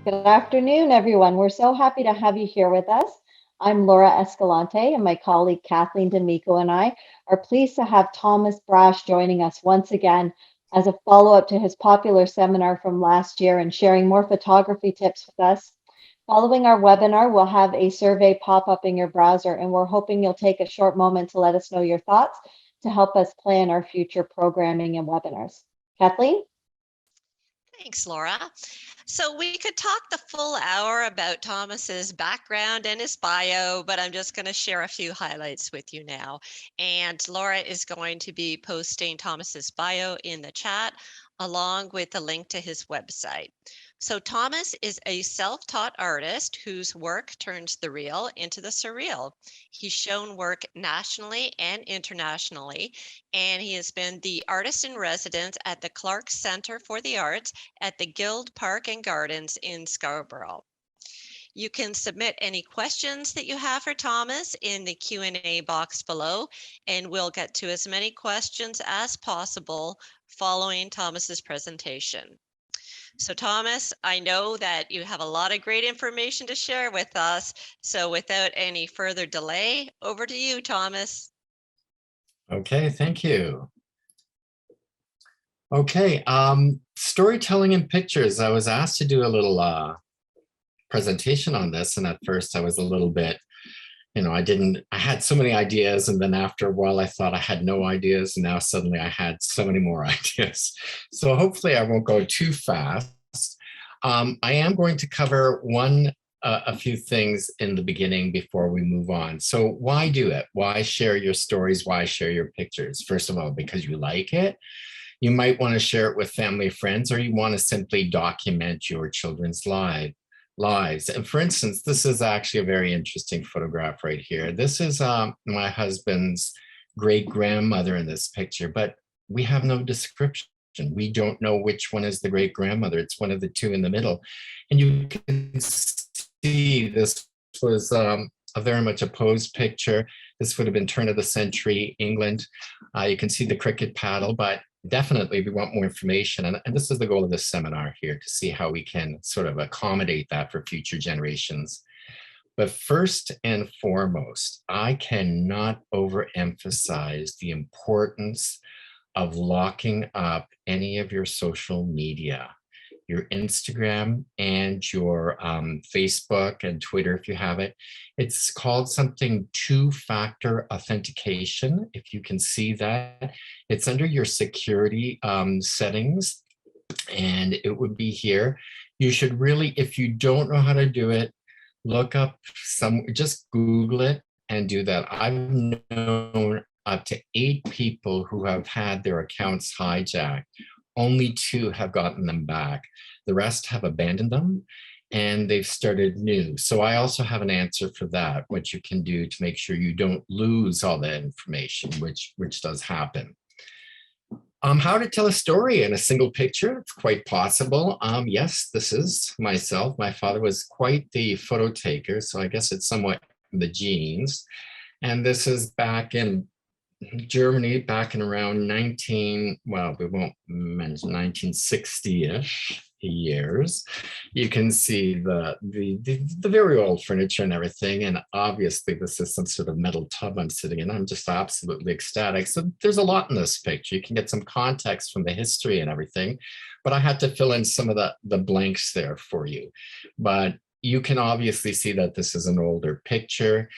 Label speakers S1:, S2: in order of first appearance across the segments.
S1: Good afternoon, everyone. We're so happy to have you here with us. I'm Laura Escalante, and my colleague Kathleen D'Amico and I are pleased to have Thomas Brasch joining us once again as a follow-up to his popular seminar from last year and sharing more photography tips with us. Following our webinar, we'll have a survey pop up in your browser, and we're hoping you'll take a short moment to let us know your thoughts to help us plan our future programming and webinars. Kathleen?
S2: Thanks, Laura. So we could talk the full hour about Thomas's background and his bio, but I'm just going to share a few highlights with you now. And Laura is going to be posting Thomas's bio in the chat, along with a link to his website. So Thomas is a self-taught artist whose work turns the real into the surreal. He's shown work nationally and internationally, and he has been the artist in residence at the Clark Center for the Arts at the Guild Park and Gardens in Scarborough. You can submit any questions that you have for Thomas in the Q&A box below, and we'll get to as many questions as possible following Thomas's presentation. So Thomas, I know that you have a lot of great information to share with us. So without any further delay, over to you, Thomas.
S3: Okay, thank you. Okay, storytelling in pictures. I was asked to do a little presentation on this, and at first I was a little bit, I had so many ideas, and then after a while I thought I had no ideas, and now suddenly I had so many more ideas. So hopefully I won't go too fast. I am going to cover a few things in the beginning before we move on. So why do it? Why share your stories? Why share your pictures? First of all, because you like it. You might want to share it with family, friends, or you want to simply document your children's lives. And for instance, this is actually a very interesting photograph right here. This is my husband's great-grandmother in this picture, but we have no description. We don't know which one is the great-grandmother. It's one of the two in the middle. And you can see this was very much a posed picture. This would have been turn of the century England. You can see the cricket paddle, but definitely we want more information. And this is the goal of this seminar here, to see how we can sort of accommodate that for future generations. But first and foremost, I cannot overemphasize the importance of locking up any of your social media, your Instagram and your Facebook and Twitter, if you have it. It's called something two-factor authentication. If you can see that, it's under your security settings, and it would be here. You should really, if you don't know how to do it, look up just Google it and do that. I've known up to 8 people who have had their accounts hijacked. Only 2 have gotten them back. The rest have abandoned them and they've started new. So I also have an answer for that, what you can do to make sure you don't lose all that information, which does happen. How to tell a story in a single picture? It's quite possible. Yes, this is myself. My father was quite the photo taker, so I guess it's somewhat in the genes. And this is back in Germany, back in around 1960-ish years. You can see the very old furniture and everything, and obviously this is some sort of metal tub I'm sitting in. I'm just absolutely ecstatic. So there's a lot in this picture. You can get some context from the history and everything, but I had to fill in some of the blanks there for you. But you can obviously see that this is an older picture.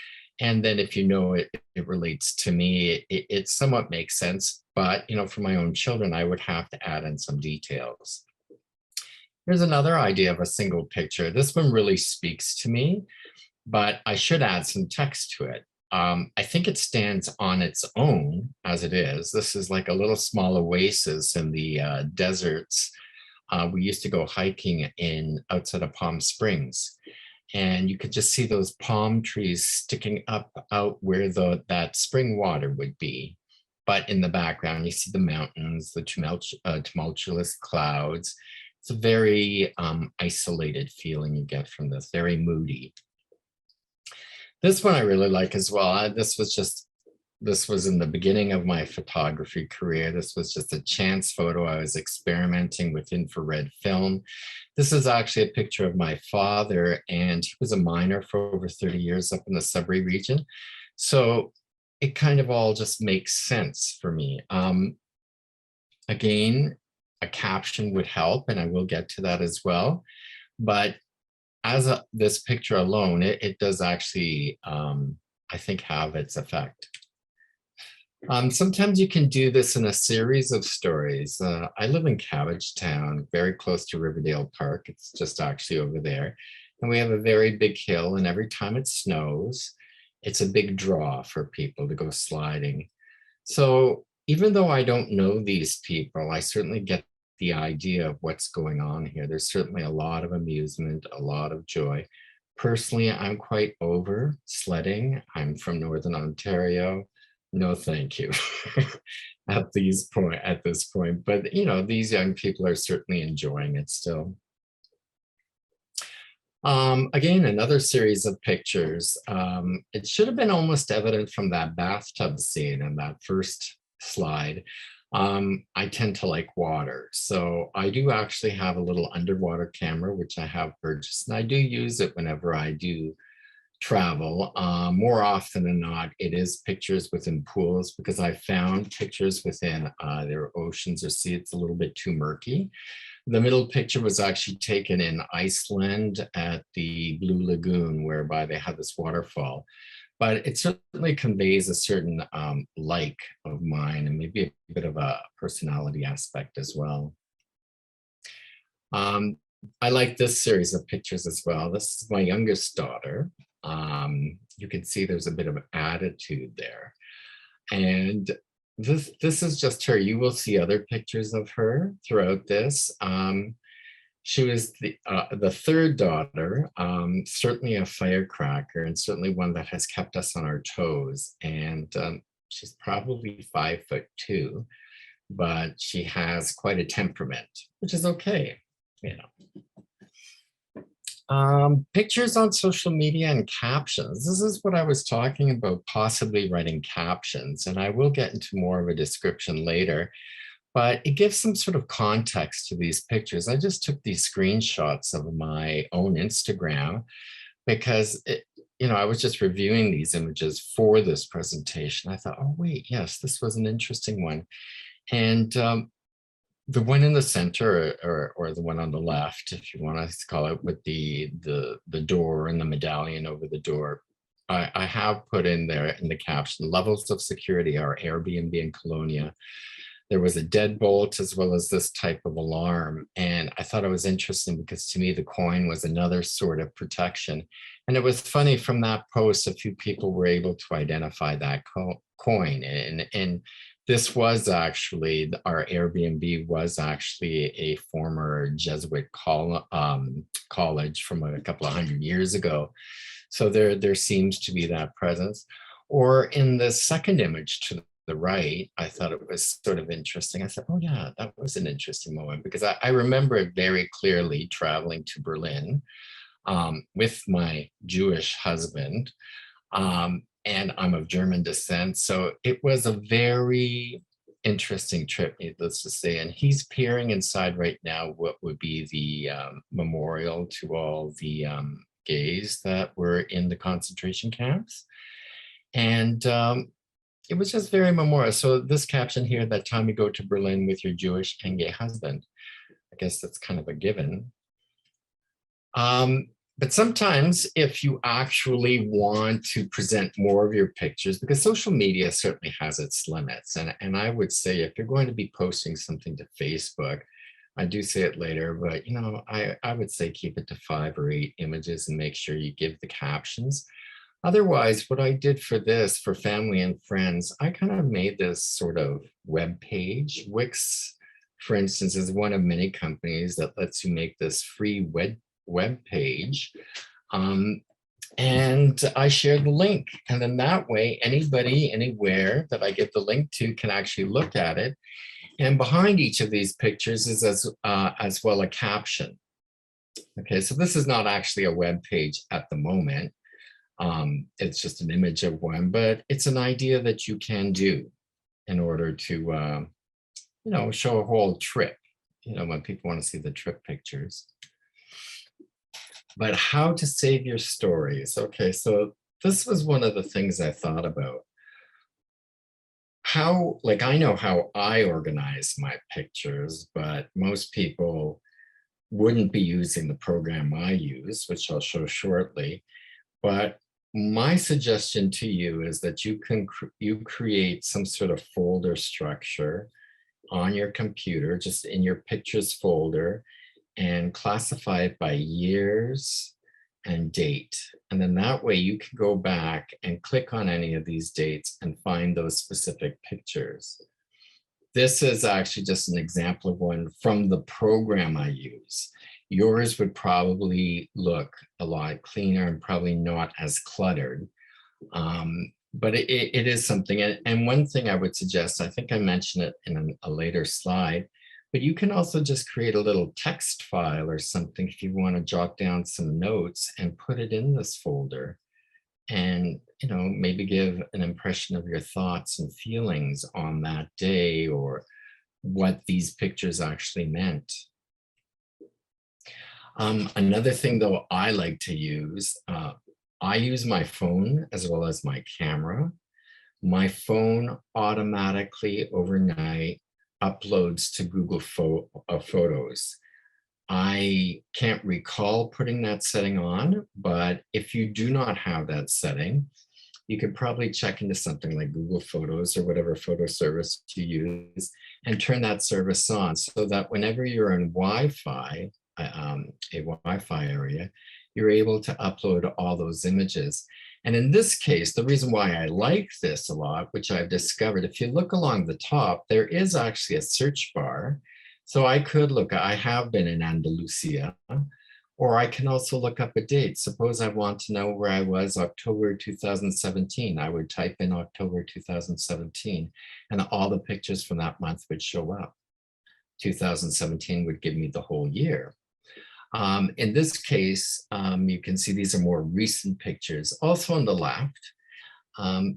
S3: And then if you know it relates to me, it somewhat makes sense. But, for my own children, I would have to add in some details. Here's another idea of a single picture. This one really speaks to me, but I should add some text to it. I think it stands on its own as it is. This is like a little small oasis in the deserts. We used to go hiking outside of Palm Springs. And you could just see those palm trees sticking out where that spring water would be. But in the background, you see the mountains, the tumultuous clouds. It's a very isolated feeling you get from this, very moody. This one I really like as well. This was just this was in the beginning of my photography career. This was just a chance photo. I was experimenting with infrared film. This is actually a picture of my father, and he was a miner for over 30 years up in the Sudbury region. So it kind of all just makes sense for me. Again, a caption would help, and I will get to that as well. But as this picture alone, it does actually, I think, have its effect. Sometimes you can do this in a series of stories. I live in Cabbagetown, very close to Riverdale Park. It's just actually over there. And we have a very big hill, and every time it snows, it's a big draw for people to go sliding. So even though I don't know these people, I certainly get the idea of what's going on here. There's certainly a lot of amusement, a lot of joy. Personally, I'm quite over sledding. I'm from Northern Ontario. No, thank you at this point. But you know, these young people are certainly enjoying it still. Again, another series of pictures. It should have been almost evident from that bathtub scene in that first slide. I tend to like water, so I do actually have a little underwater camera, which I have purchased, and I do use it whenever I do travel. More often than not, it is pictures within pools, because I found pictures within their oceans or sea, it's a little bit too murky. The middle picture was actually taken in Iceland at the Blue Lagoon, whereby they had this waterfall. But it certainly conveys a certain like of mine, and maybe a bit of a personality aspect as well. I like this series of pictures as well. This is my youngest daughter. You can see there's a bit of attitude there. And this is just her. You will see other pictures of her throughout this. She was the third daughter, certainly a firecracker, and certainly one that has kept us on our toes. And she's probably 5'2", but she has quite a temperament, which is okay, you know. Pictures on social media and captions. This is what I was talking about, possibly writing captions, and I will get into more of a description later, but it gives some sort of context to these pictures. I just took these screenshots of my own Instagram because I was just reviewing these images for this presentation. I thought, oh wait, yes, this was an interesting one. And the one in the center, or the one on the left, if you want to call it, with the door and the medallion over the door, I have put in there in the caption, levels of security are Airbnb and Colonia. There was a deadbolt as well as this type of alarm. And I thought it was interesting because to me, the coin was another sort of protection. And it was funny, from that post, a few people were able to identify that coin. And this was actually, our Airbnb was actually a former Jesuit college from a couple of 100 years ago. So there seems to be that presence. Or in the second image to the right, I thought it was sort of interesting. I said, oh yeah, that was an interesting moment, because I remember it very clearly traveling to Berlin with my Jewish husband. And I'm of German descent. So it was a very interesting trip, needless to say. And he's peering inside right now what would be the memorial to all the gays that were in the concentration camps. And it was just very memorial. So this caption here, that time you go to Berlin with your Jewish and gay husband, I guess that's kind of a given. But sometimes if you actually want to present more of your pictures, because social media certainly has its limits. And I would say, if you're going to be posting something to Facebook, I do say it later, but I would say keep it to 5 or 8 images and make sure you give the captions. Otherwise, what I did for this, for family and friends, I kind of made this sort of web page. Wix, for instance, is one of many companies that lets you make this free web page. And I share the link. And then that way, anybody, anywhere that I give the link to can actually look at it. And behind each of these pictures is as well a caption. Okay, so this is not actually a web page at the moment. It's just an image of one, but it's an idea that you can do in order to, show a whole trip, when people want to see the trip pictures. But how to save your stories. Okay, so this was one of the things I thought about. I know how I organize my pictures, but most people wouldn't be using the program I use, which I'll show shortly. But my suggestion to you is that you create some sort of folder structure on your computer, just in your pictures folder, and classify it by years and date. And then that way you can go back and click on any of these dates and find those specific pictures. This is actually just an example of one from the program I use. Yours would probably look a lot cleaner and probably not as cluttered. But it is something. And one thing I would suggest, I think I mentioned it in a later slide, but you can also just create a little text file or something if you want to jot down some notes and put it in this folder, and maybe give an impression of your thoughts and feelings on that day, or what these pictures actually meant. Another thing though I like to use, I use my phone as well as my camera. My phone automatically overnight uploads to Google Photos. I can't recall putting that setting on, but if you do not have that setting, you could probably check into something like Google Photos or whatever photo service you use and turn that service on, so that whenever you're in Wi-Fi, a Wi-Fi area, you're able to upload all those images. And in this case, the reason why I like this a lot, which I've discovered, if you look along the top, there is actually a search bar. So I could look, I have been in Andalusia, or I can also look up a date. Suppose I want to know where I was October 2017. I would type in October 2017, and all the pictures from that month would show up. 2017 would give me the whole year. In this case, you can see these are more recent pictures. Also on the left,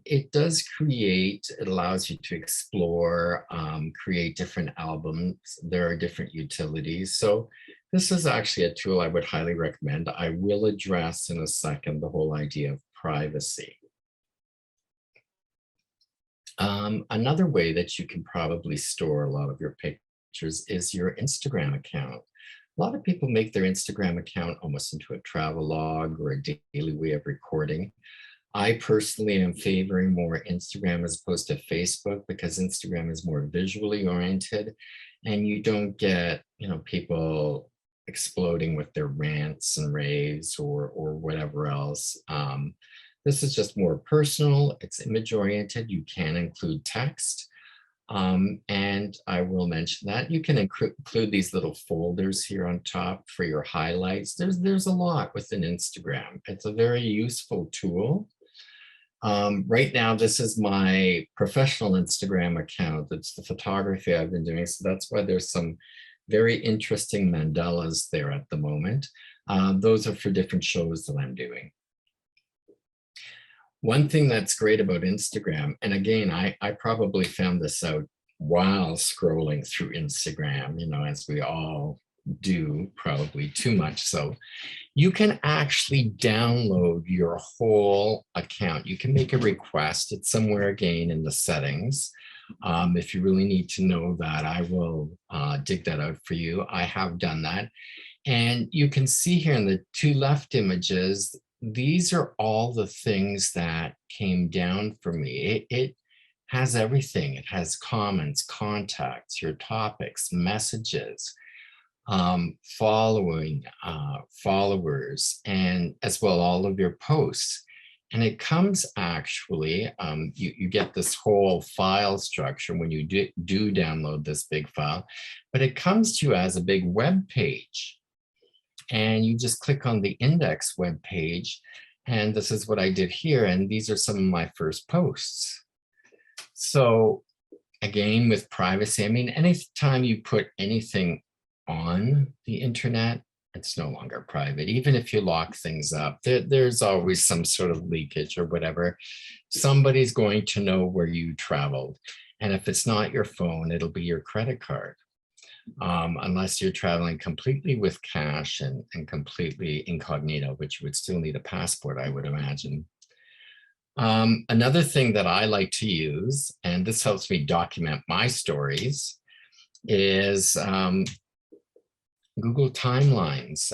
S3: it does create, it allows you to explore, create different albums. There are different utilities. So this is actually a tool I would highly recommend. I will address in a second the whole idea of privacy. Another way that you can probably store a lot of your pictures is your Instagram account. A lot of people make their Instagram account almost into a travel log or a daily way of recording. I personally am favoring more Instagram as opposed to Facebook, because Instagram is more visually oriented and you don't get, people exploding with their rants and raves or whatever else. This is just more personal. It's image oriented. You can include text. And I will mention that you can include these little folders here on top for your highlights. There's a lot within Instagram. It's a very useful tool. Right now, this is my professional Instagram account. It's the photography I've been doing. So that's why there's some very interesting mandalas there at the moment. Those are for different shows that I'm doing. One thing that's great about Instagram, and again, I probably found this out while scrolling through Instagram, as we all do, probably too much so, you can actually download your whole account. You can make a request. It's somewhere again in the settings. If you really need to know that, I will dig that out for you. I have done that. And you can see here in the two left images, these are all the things that came down for me. It has everything. It has comments, contacts, your topics, messages, followers, and as well all of your posts. And it comes actually, you get this whole file structure when you do download this big file, but it comes to you as a big web page. And you just click on the index web page, and this is what I did here. And these are some of my first posts. So again, with privacy, I mean, anytime you put anything on the internet, it's no longer private. Even if you lock things up, there's always some sort of leakage or whatever. Somebody's going to know where you traveled. And if it's not your phone, it'll be your credit card. Unless you're traveling completely with cash and completely incognito, which you would still need a passport, I would imagine. Another thing that I like to use, and this helps me document my stories, is Google Timelines,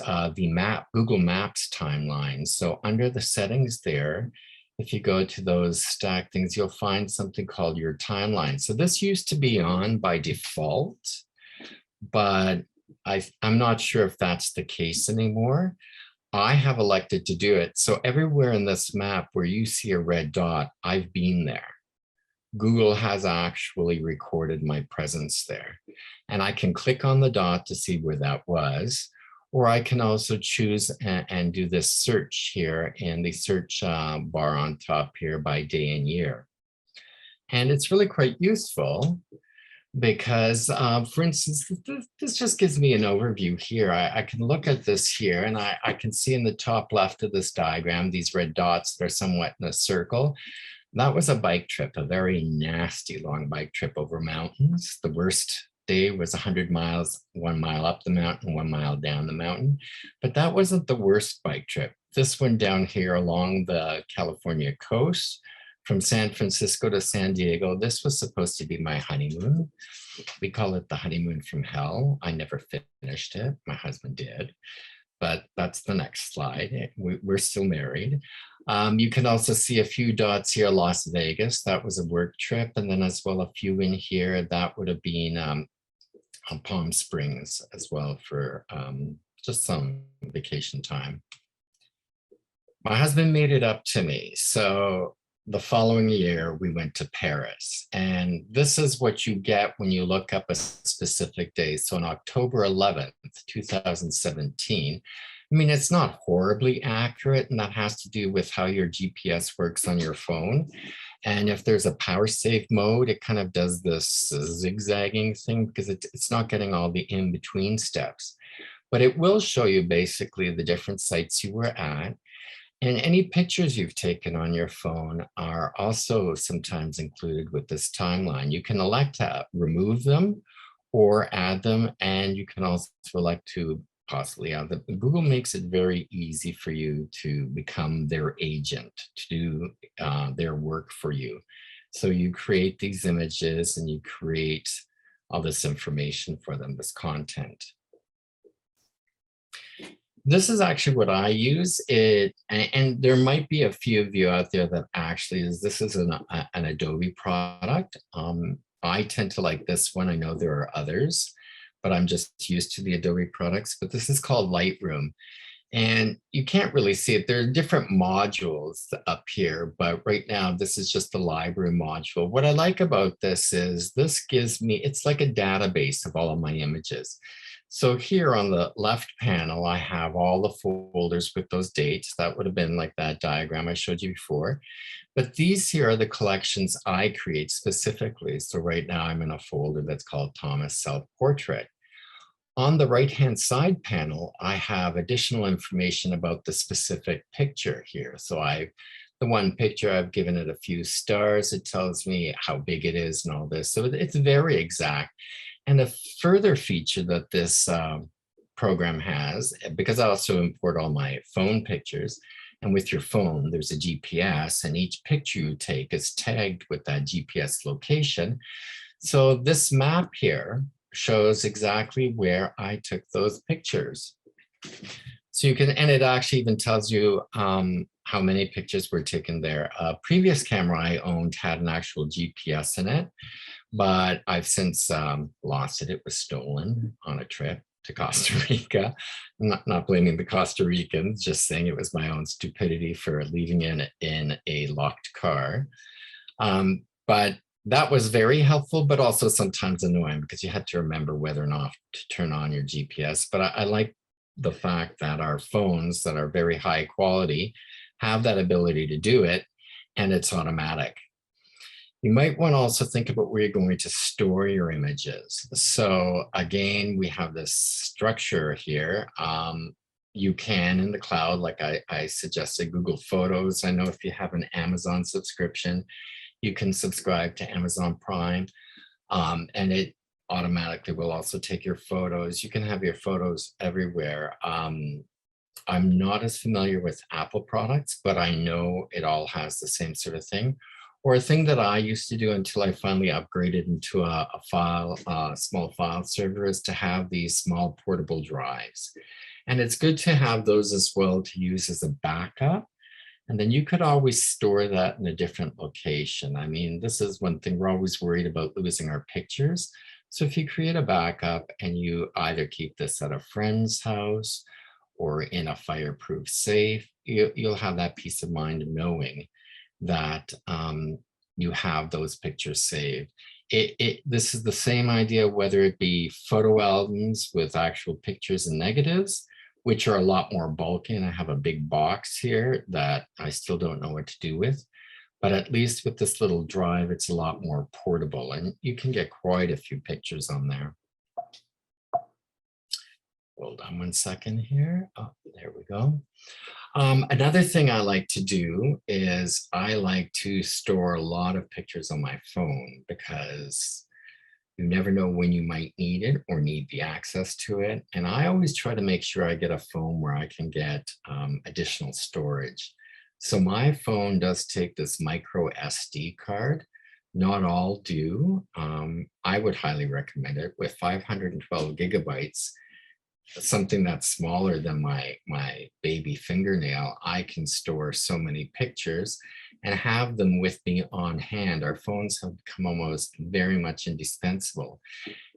S3: Google Maps timelines. So under the settings there, if you go to those stack things, you'll find something called your timeline. So this used to be on by default, but I'm not sure if that's the case anymore. I have elected to do it. So everywhere in this map where you see a red dot, I've been there. Google has actually recorded my presence there. And I can click on the dot to see where that was, or I can also choose and do this search here in the search bar on top here by day and year. And it's really quite useful because, for instance, this just gives me an overview here. I can look at this here and I can see in the top left of this diagram, these red dots, they're somewhat in a circle. That was a bike trip, a very nasty long bike trip over mountains. The worst day was 100 miles, 1 mile up the mountain, 1 mile down the mountain. But that wasn't the worst bike trip. This one down here along the California coast, from San Francisco to San Diego, this was supposed to be my honeymoon. We call it the honeymoon from hell. I never finished it. My husband did. But that's the next slide. We're still married. You can also see a few dots here, Las Vegas. That was a work trip. And then as well, a few in here, that would have been Palm Springs as well for just some vacation time. My husband made it up to me. So the following year, we went to Paris. And this is what you get when you look up a specific day. So on October 11th, 2017, I mean, it's not horribly accurate, and that has to do with how your GPS works on your phone. And if there's a power save mode, it kind of does this zigzagging thing because it's not getting all the in-between steps. But it will show you basically the different sites you were at. And any pictures you've taken on your phone are also sometimes included with this timeline. You can elect to remove them or add them, and you can also elect to possibly add them. Google makes it very easy for you to become their agent, to do their work for you. So you create these images and you create all this information for them, this content. This is actually what I use it, and there might be a few of you out there that actually this is an Adobe product. I tend to like this one. I know there are others, but I'm just used to the Adobe products. But this is called Lightroom, and you can't really see it. There are different modules up here, but right now this is just the library module. What I like about this is this gives me, it's like a database of all of my images. So here on the left panel, I have all the folders with those dates. That would have been like that diagram I showed you before. But these here are the collections I create specifically. So right now I'm in a folder that's called Thomas Self-Portrait. On the right-hand side panel, I have additional information about the specific picture here. So the one picture, I've given it a few stars. It tells me how big it is and all this. So it's very exact. And a further feature that this program has, because I also import all my phone pictures, and with your phone, there's a GPS, and each picture you take is tagged with that GPS location. So this map here shows exactly where I took those pictures. So you can, and it actually even tells you how many pictures were taken there. A previous camera I owned had an actual GPS in it, but I've since lost it. It was stolen on a trip to Costa Rica. I'm not blaming the Costa Ricans, just saying it was my own stupidity for leaving it in a locked car. But that was very helpful, but also sometimes annoying because you had to remember whether or not to turn on your GPS. But I like the fact that our phones that are very high quality have that ability to do it, and it's automatic. You might want to also think about where you're going to store your images. So again, we have this structure here. You can in the cloud, like I suggested, Google Photos. I know if you have an Amazon subscription, you can subscribe to Amazon Prime, and it automatically will also take your photos. You can have your photos everywhere. I'm not as familiar with Apple products, but I know it all has the same sort of thing. Or a thing that I used to do until I finally upgraded into a small file server, is to have these small portable drives. And it's good to have those as well to use as a backup. And then you could always store that in a different location. I mean, this is one thing, we're always worried about losing our pictures. So if you create a backup and you either keep this at a friend's house or in a fireproof safe, you'll have that peace of mind knowing that you have those pictures saved. This is the same idea, whether it be photo albums with actual pictures and negatives, which are a lot more bulky. And I have a big box here that I still don't know what to do with. But at least with this little drive, it's a lot more portable, and you can get quite a few pictures on there. Hold on one second here. Oh, there we go. Another thing I like to do is I like to store a lot of pictures on my phone, because you never know when you might need it or need the access to it. And I always try to make sure I get a phone where I can get additional storage. So my phone does take this micro SD card. Not all do. I would highly recommend it. With 512 gigabytes, something that's smaller than my baby fingernail, I can store so many pictures and have them with me on hand. Our phones have become almost very much indispensable.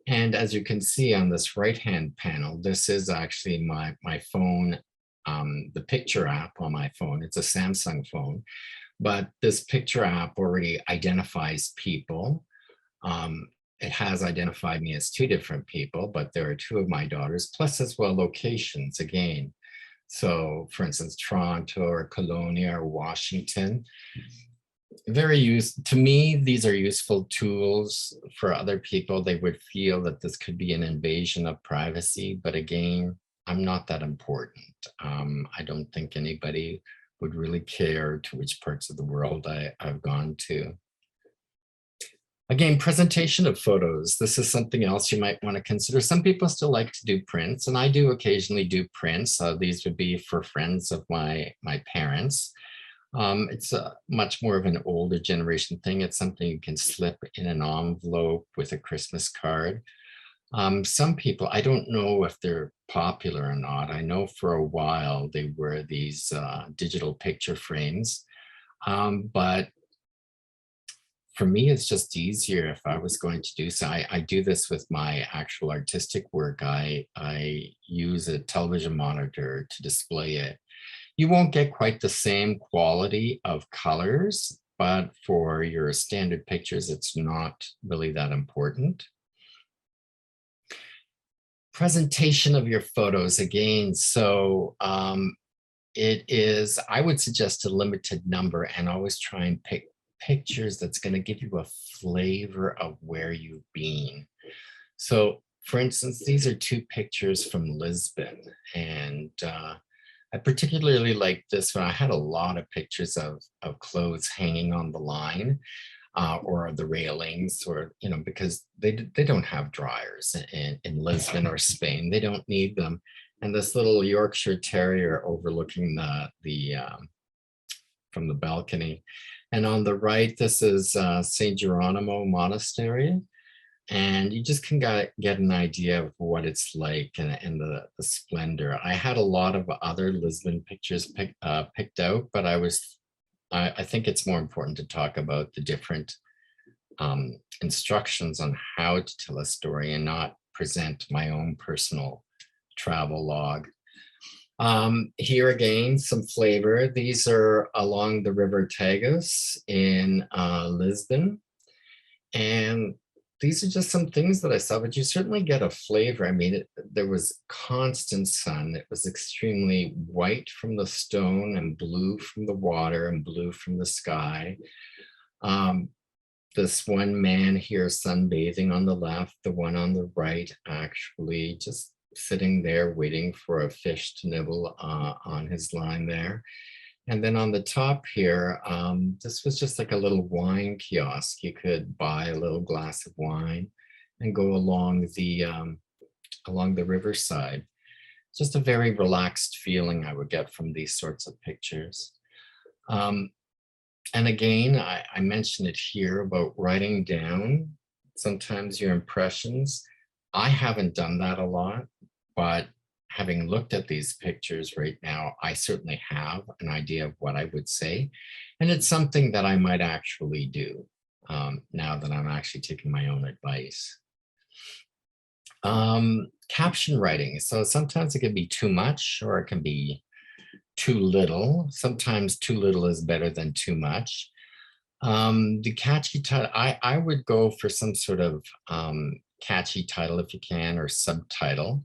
S3: And as you can see on this right-hand panel, this is actually my phone, the picture app on my phone. It's a Samsung phone, but this picture app already identifies people. It has identified me as two different people, but there are two of my daughters, plus as well locations again. So for instance, Toronto or Kelowna or Washington. To me, these are useful tools. For other people, they would feel that this could be an invasion of privacy, but again, I'm not that important. I don't think anybody would really care to which parts of the world I've gone to. Again, presentation of photos. This is something else you might want to consider. Some people still like to do prints, and I do occasionally do prints. These would be for friends of my parents. It's much more of an older generation thing. It's something you can slip in an envelope with a Christmas card. Some people, I don't know if they're popular or not. I know for a while they were these digital picture frames, but for me, it's just easier if I was going to do so. I do this with my actual artistic work. I use a television monitor to display it. You won't get quite the same quality of colors, but for your standard pictures, it's not really that important. Presentation of your photos again. So it is, I would suggest a limited number, and always try and pick pictures that's going to give you a flavor of where you've been. So for instance, these are two pictures from Lisbon, and I particularly like this one. I had a lot of pictures of clothes hanging on the line or the railings, or, you know, because they don't have dryers in Lisbon or Spain. They don't need them. And this little Yorkshire Terrier overlooking from the balcony. And on the right, this is St. Geronimo Monastery. And you just can get an idea of what it's like and the splendor. I had a lot of other Lisbon pictures picked out, but I think it's more important to talk about the different instructions on how to tell a story and not present my own personal travel log. Here again, some flavor. These are along the River Tagus in Lisbon. And these are just some things that I saw, but you certainly get a flavor. I mean, there was constant sun. It was extremely white from the stone and blue from the water and blue from the sky. this one man here sunbathing on the left, the one on the right actually just sitting there waiting for a fish to nibble on his line there. And then on the top here, this was just like a little wine kiosk. You could buy a little glass of wine and go along the riverside. Just a very relaxed feeling I would get from these sorts of pictures. And again, I mentioned it here about writing down sometimes your impressions. I haven't done that a lot, but having looked at these pictures right now, I certainly have an idea of what I would say. And it's something that I might actually do now that I'm actually taking my own advice. Caption writing. So sometimes it can be too much or it can be too little. Sometimes too little is better than too much. The catchy title, I would go for some sort of catchy title if you can, or subtitle.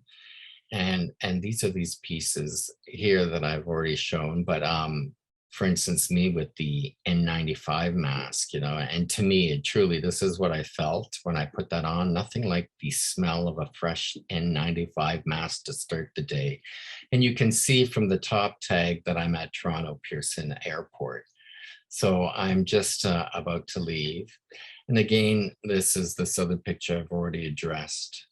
S3: And these are these pieces here that I've already shown, but for instance, me with the N95 mask, you know, and to me, truly, this is what I felt when I put that on. Nothing like the smell of a fresh N95 mask to start the day. And you can see from the top tag that I'm at Toronto Pearson Airport. So I'm just about to leave. And again, this is this other picture I've already addressed.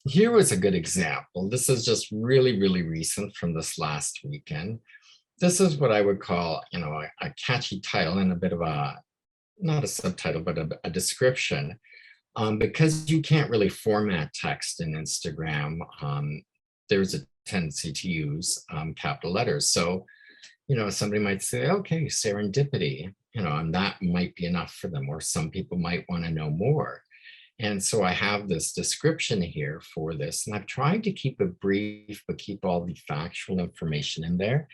S3: Here was a good example. This is just really, really recent from this last weekend. This is what I would call, you know, a catchy title and a bit of a, not a subtitle, but a description. Because you can't really format text in Instagram, there's a tendency to use capital letters. So, you know, somebody might say, okay, serendipity, you know, and that might be enough for them, or some people might want to know more. And so I have this description here for this, and I've tried to keep it brief, but keep all the factual information in there.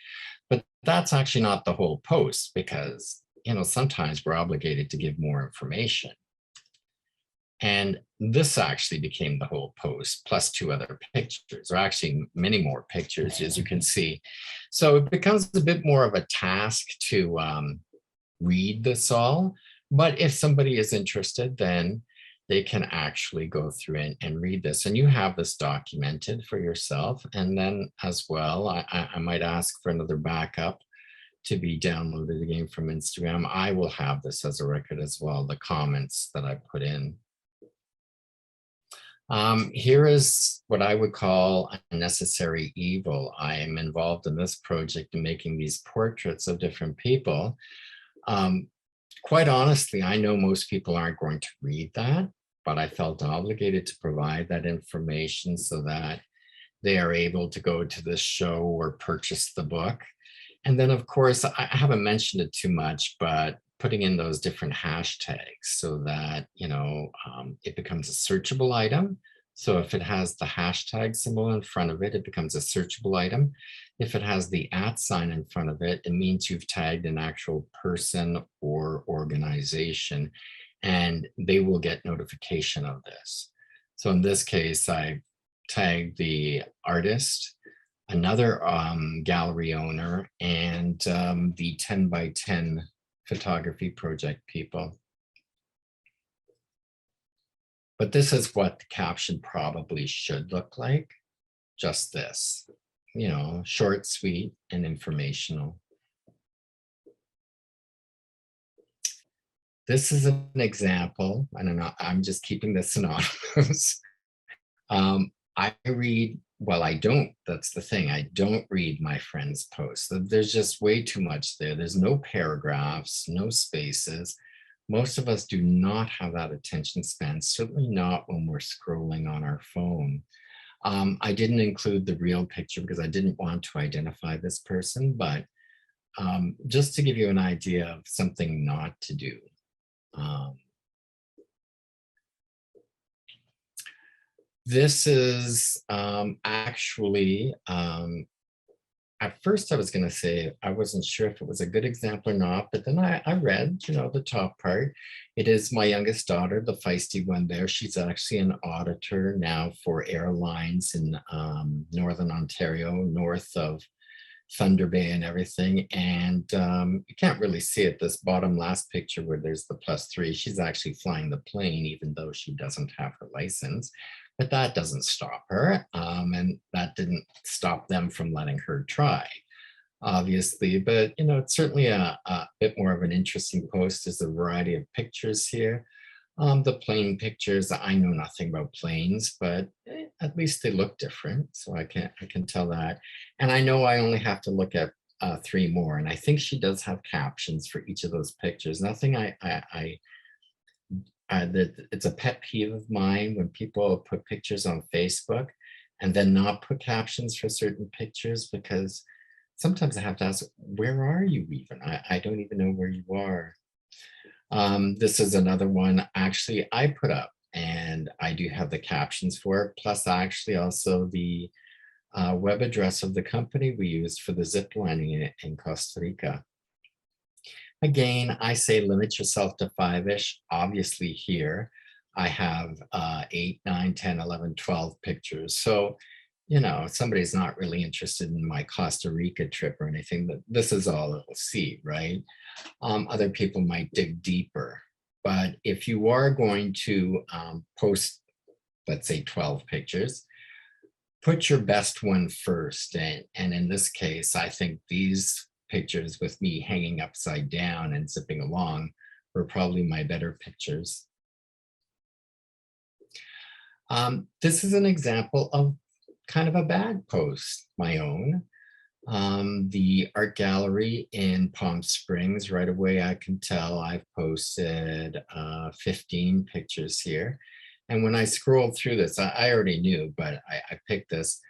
S3: But that's actually not the whole post, because, you know, sometimes we're obligated to give more information. And this actually became the whole post, plus 2 other pictures, or actually many more pictures, as you can see. So it becomes a bit more of a task to read this all. But if somebody is interested, then they can actually go through and read this. And you have this documented for yourself. And then as well, I might ask for another backup to be downloaded again from Instagram. I will have this as a record as well, the comments that I put in. Here is what I would call a necessary evil. I am involved in this project in making these portraits of different people. Quite honestly, I know most people aren't going to read that, but I felt obligated to provide that information so that they are able to go to this show or purchase the book. And then, of course, I haven't mentioned it too much, but putting in those different hashtags so that, you know, it becomes a searchable item. So if it has the hashtag symbol in front of it, it becomes a searchable item. If it has the @ sign in front of it, it means you've tagged an actual person or organization, and they will get notification of this. So in this case, I tagged the artist, another gallery owner, and the 10 by 10 photography project people. But this is what the caption probably should look like. Just this, you know, short, sweet, and informational. This is an example, and I'm just keeping this anonymous. I read, well, I don't, that's the thing. I don't read my friends' posts. There's just way too much there. There's no paragraphs, no spaces. Most of us do not have that attention span, certainly not when we're scrolling on our phone. I didn't include the real picture because I didn't want to identify this person, but just to give you an idea of something not to do. This is actually, at first I was going to say, I wasn't sure if it was a good example or not, but then I read, you know, the top part. It is my youngest daughter, the feisty one there. She's actually an auditor now for airlines in Northern Ontario, north of Thunder Bay and everything. And you can't really see it, this bottom last picture where there's the +3. She's actually flying the plane, even though she doesn't have her license. But that doesn't stop her. And that didn't stop them from letting her try, obviously. But, you know, it's certainly a bit more of an interesting post. There's a variety of pictures here. The plane pictures, I know nothing about planes, but at least they look different. So I can tell that. And I know I only have to look at 3 more. And I think she does have captions for each of those pictures. Nothing that it's a pet peeve of mine when people put pictures on Facebook and then not put captions for certain pictures, because sometimes I have to ask, where are you even? I don't even know where you are. This is another one actually I put up, and I do have the captions for it, plus actually also the web address of the company we used for the zip lining in Costa Rica. Again, I say limit yourself to 5-ish. Obviously here I have 8, 9, 10, 11, 12 pictures. So, you know, if somebody's not really interested in my Costa Rica trip or anything, but this is all they'll see, right? Other people might dig deeper. But if you are going to post, let's say 12 pictures, put your best one first. And in this case, I think these pictures with me hanging upside down and zipping along were probably my better pictures. This is an example of kind of a bad post, my own. The art gallery in Palm Springs, right away I can tell I've posted 15 pictures here. And when I scrolled through this, I already knew, but I picked this.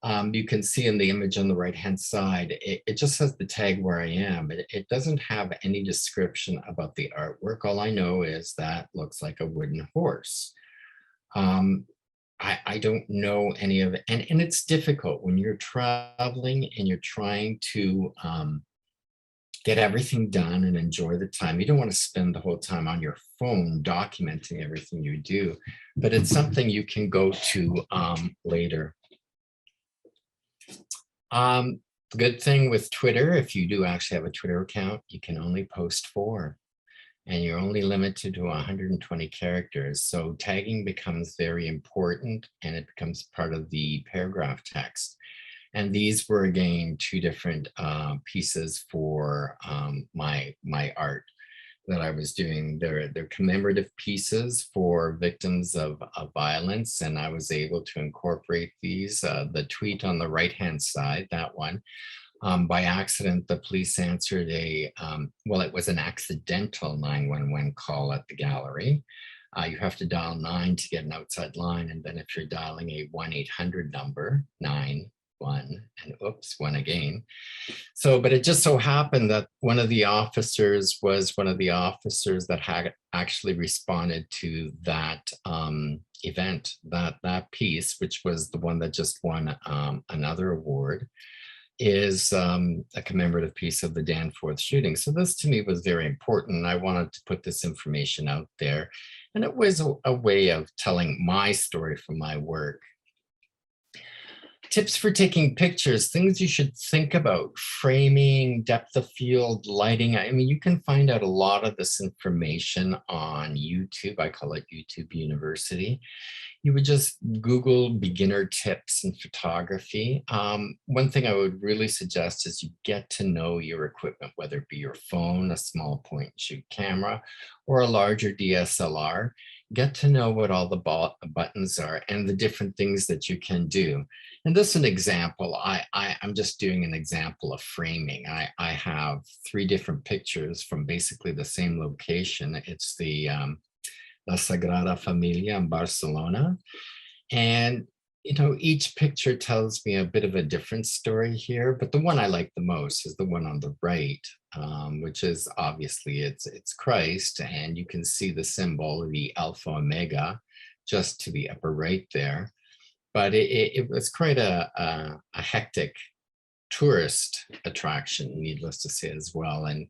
S3: You can see in the image on the right-hand side, it just says the tag where I am. It doesn't have any description about the artwork. All I know is that looks like a wooden horse. I don't know any of it. And it's difficult when you're traveling and you're trying to get everything done and enjoy the time. You don't want to spend the whole time on your phone documenting everything you do, but it's something you can go to later. The good thing with Twitter, if you do actually have a Twitter account, you can only post 4. And you're only limited to 120 characters. So tagging becomes very important, and it becomes part of the paragraph text. And these were, again, 2 different pieces for my art that I was doing. They're commemorative pieces for victims of violence, and I was able to incorporate these. The tweet on the right-hand side, that one, by accident, the police answered well, it was an accidental 911 call at the gallery. You have to dial 9 to get an outside line. And then if you're dialing a 1-800 number, 9-1, and oops, 1 again. So, but it just so happened that one of the officers was one of the officers that had actually responded to that event, that piece, which was the one that just won another award, is a commemorative piece of the Danforth shooting. So this to me was very important. I wanted to put this information out there. And it was a way of telling my story from my work. Tips for taking pictures, things you should think about: framing, depth of field, lighting. I mean, you can find out a lot of this information on YouTube. I call it YouTube University. You would just Google beginner tips in photography. One thing I would really suggest is you get to know your equipment, whether it be your phone, a small point and shoot camera, or a larger DSLR. Get to know what all the buttons are and the different things that you can do. And this is an example. I'm just doing an example of framing. I have 3 different pictures from basically the same location. It's the La Sagrada Familia in Barcelona. And, you know, each picture tells me a bit of a different story here, but the one I like the most is the one on the right, which is obviously it's Christ, and you can see the symbol, the Alpha Omega, just to the upper right there. But it was quite a hectic tourist attraction, needless to say, as well. And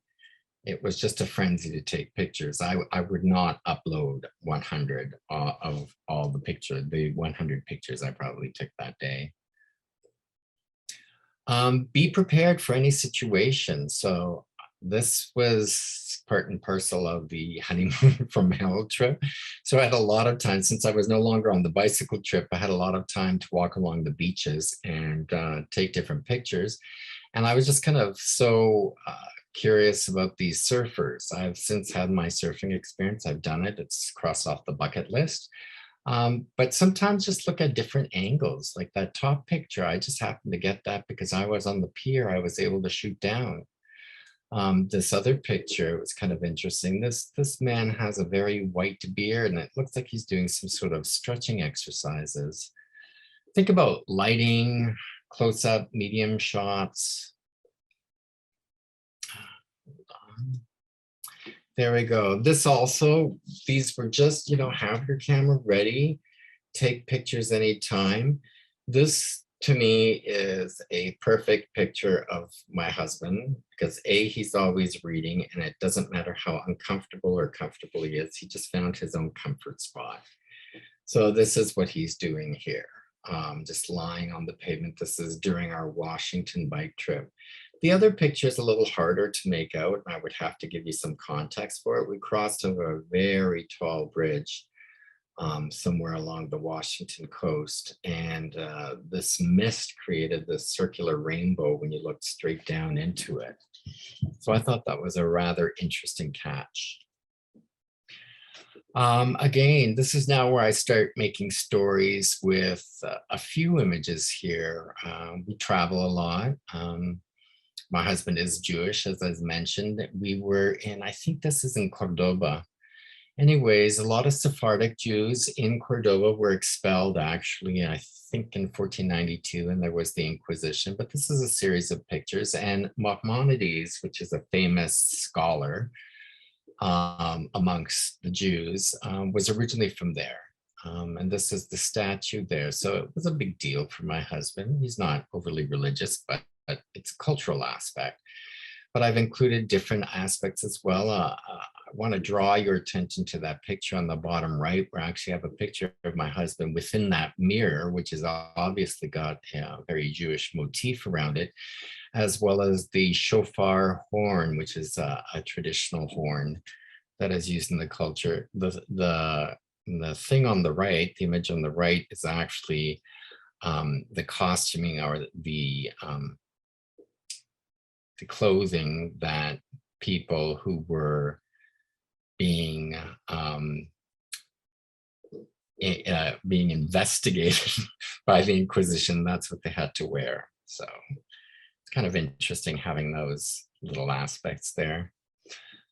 S3: it was just a frenzy to take pictures. I would not upload 100 of all the 100 pictures I probably took that day. Be prepared for any situation. So this was part and parcel of the honeymoon from hell trip. So I had a lot of time, since I was no longer on the bicycle trip, I had a lot of time to walk along the beaches and take different pictures. And I was just kind of so curious about these surfers. I've since had my surfing experience. I've done it. It's crossed off the bucket list. But sometimes just look at different angles, like that top picture. I just happened to get that because I was on the pier. I was able to shoot down. This other picture was kind of interesting. This man has a very white beard, and it looks like he's doing some sort of stretching exercises. Think about lighting, close-up, medium shots. Hold on. There we go. This also, these were just, have your camera ready, take pictures anytime. This to me is a perfect picture of my husband because A, he's always reading, and it doesn't matter how uncomfortable or comfortable he is, he just found his own comfort spot. So this is what he's doing here, just lying on the pavement. This is during our Washington bike trip. The other picture is a little harder to make out, and I would have to give you some context for it. We crossed over a very tall bridge somewhere along the Washington coast, and this mist created this circular rainbow when you looked straight down into it. So I thought that was a rather interesting catch. Again, this is now where I start making stories with a few images here. We travel a lot. My husband is Jewish, as I mentioned. We were in, I think this is in Cordoba. Anyways, a lot of Sephardic Jews in Cordoba were expelled, actually, I think in 1492, and there was the Inquisition. But this is a series of pictures. And Maimonides, which is a famous scholar amongst the Jews, was originally from there. And this is the statue there. So it was a big deal for my husband. He's not overly religious, but it's a cultural aspect. But I've included different aspects as well. I want to draw your attention to that picture on the bottom right, where I actually have a picture of my husband within that mirror, which is obviously got a very Jewish motif around it, as well as the shofar horn, which is a traditional horn that is used in the culture. The thing on the right, the image on the right, is actually the costuming or the clothing that people who were being investigated by the Inquisition, that's what they had to wear. So it's kind of interesting having those little aspects there.